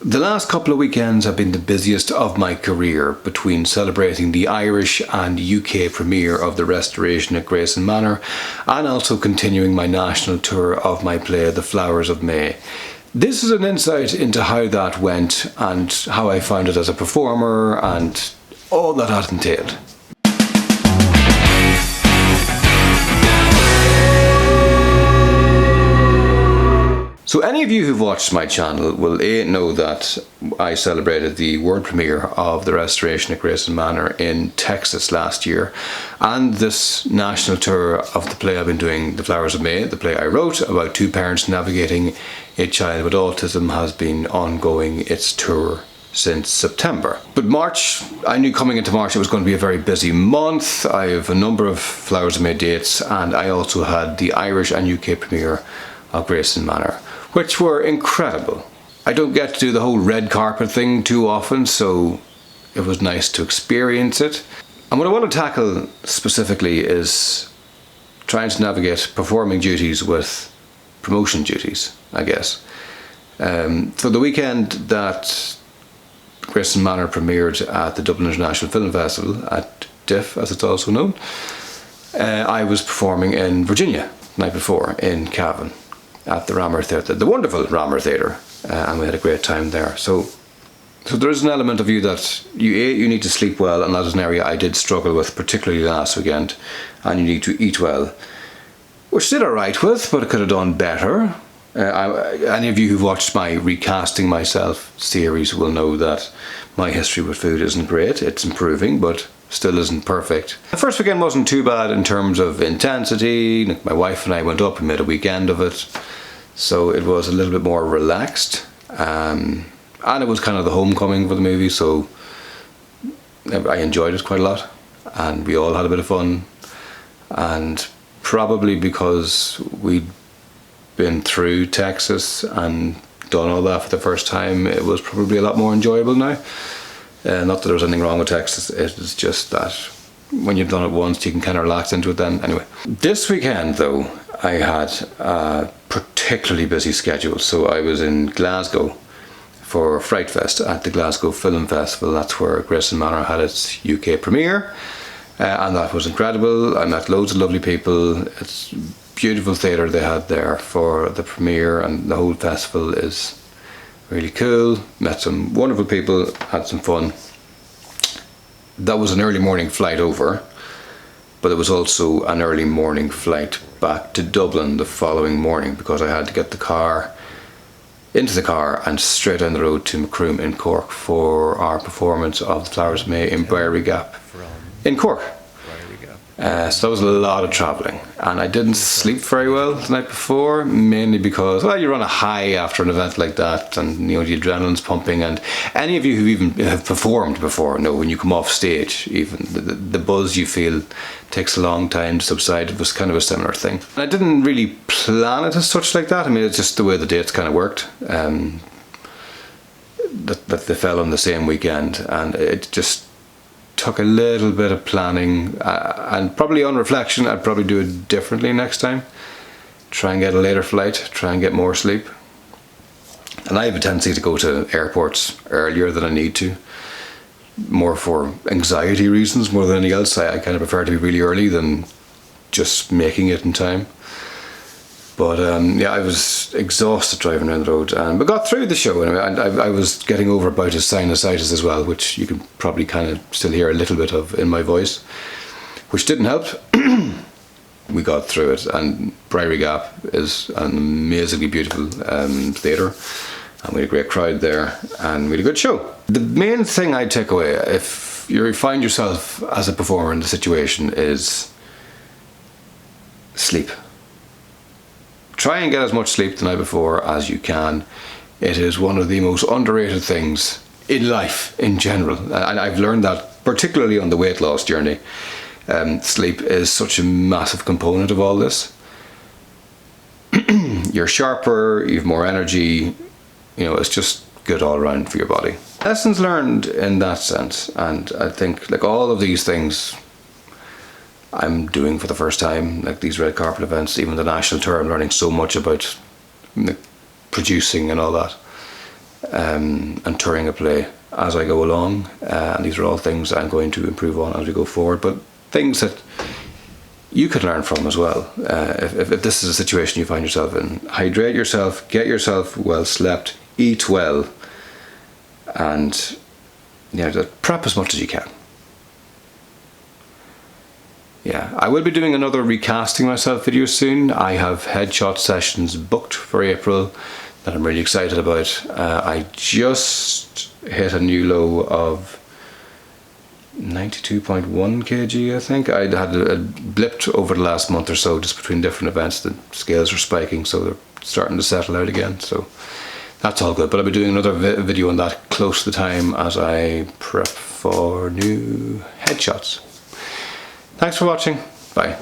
The last couple of weekends have been the busiest of my career, between celebrating the Irish and UK premiere of the restoration at Grayson Manor and also continuing my national tour of my play The Flowers of May. This is an insight into how that went and how I found it as a performer and all that entailed. So any of you who've watched my channel will know that I celebrated the world premiere of the restoration at Grayson Manor in Texas last year, and this national tour of the play I've been doing, The Flowers of May, the play I wrote about two parents navigating a child with autism, has been ongoing its tour since September. But March, I knew coming into March it was going to be a very busy month. I have a number of Flowers of May dates, and I also had the Irish and UK premiere of Grayson Manor, which were incredible. I don't get to do the whole red carpet thing too often, so it was nice to experience it. And what I want to tackle specifically is trying to navigate performing duties with promotion duties, I guess. So the weekend that Grayson Manor premiered at the Dublin International Film Festival, at DIF as it's also known, I was performing in Virginia the night before in Cavan at the Rammer Theatre, the wonderful Rammer Theatre, and we had a great time there. So there is an element of you that you need to sleep well, and that is an area I did struggle with, particularly last weekend, and you need to eat well, which I did alright with, but I could have done better. Any of you who've watched my Recasting Myself series will know that my history with food isn't great. It's improving, but still isn't perfect. The first weekend wasn't too bad in terms of intensity. My wife and I went up and made a weekend of it, so it was a little bit more relaxed, and it was kind of the homecoming for the movie, so I enjoyed it quite a lot, and we all had a bit of fun. And probably because we'd been through Texas and done all that for the first time, it was probably a lot more enjoyable now. Not that there was anything wrong with Texas, it was just that when you've done it once you can kind of relax into it then. Anyway, this weekend though I had a particularly busy schedule. So I was in Glasgow for Fright Fest at the Glasgow Film Festival. That's where Grayson Manor had its UK premiere, and that was incredible. I met loads of lovely people. It's a beautiful theatre they had there for the premiere, and the whole festival is really cool. Met some wonderful people, had some fun. That was an early morning flight over, but it was also an early morning flight back to Dublin the following morning, because I had to get into the car and straight down the road to McMahon in Cork for our performance of The Flowers of May in Briery Gap in Cork. So that was a lot of travelling, and I didn't sleep very well the night before, mainly because, well, you're on a high after an event like that, and you know, the adrenaline's pumping. And any of you who even have performed before know when you come off stage, even the buzz you feel takes a long time to subside. It was kind of a similar thing, and I didn't really plan it as such like that. I mean, it's just the way the dates kind of worked, that they fell on the same weekend, and it just took a little bit of planning, and probably on reflection I'd probably do it differently next time. Try and get a later flight, try and get more sleep. And I have a tendency to go to airports earlier than I need to, more for anxiety reasons more than anything else. I kind of prefer to be really early than just making it in time. But yeah, I was exhausted driving around the road, and we got through the show anyway. And I was getting over about his sinusitis as well, which you can probably kind of still hear a little bit of in my voice, which didn't help. We got through it, and Briery Gap is an amazingly beautiful theatre, and we had a great crowd there, and we had a good show. The main thing I take away, if you find yourself as a performer in the situation, is sleep. Try and get as much sleep the night before as you can. It is one of the most underrated things in life in general, and I've learned that particularly on the weight loss journey. Sleep is such a massive component of all this. You're sharper, you have more energy, you know, it's just good all around for your body. Lessons learned in that sense, and I think like all of these things I'm doing for the first time, like these red carpet events, even the national tour, I'm learning so much about producing and all that. and touring a play as I go along, and these are all things I'm going to improve on as we go forward, but things that you could learn from as well. If this is a situation you find yourself in, hydrate yourself, get yourself well slept, eat well, and prep as much as you can. Yeah, I will be doing another recasting myself video soon. I have headshot sessions booked for April that I'm really excited about. I just hit a new low of 92.1 kg, I think. I had a blipped over the last month or so just between different events. The scales are spiking, so they're starting to settle out again. So that's all good. But I'll be doing another video on that close to the time as I prep for new headshots. Thanks for watching. Bye.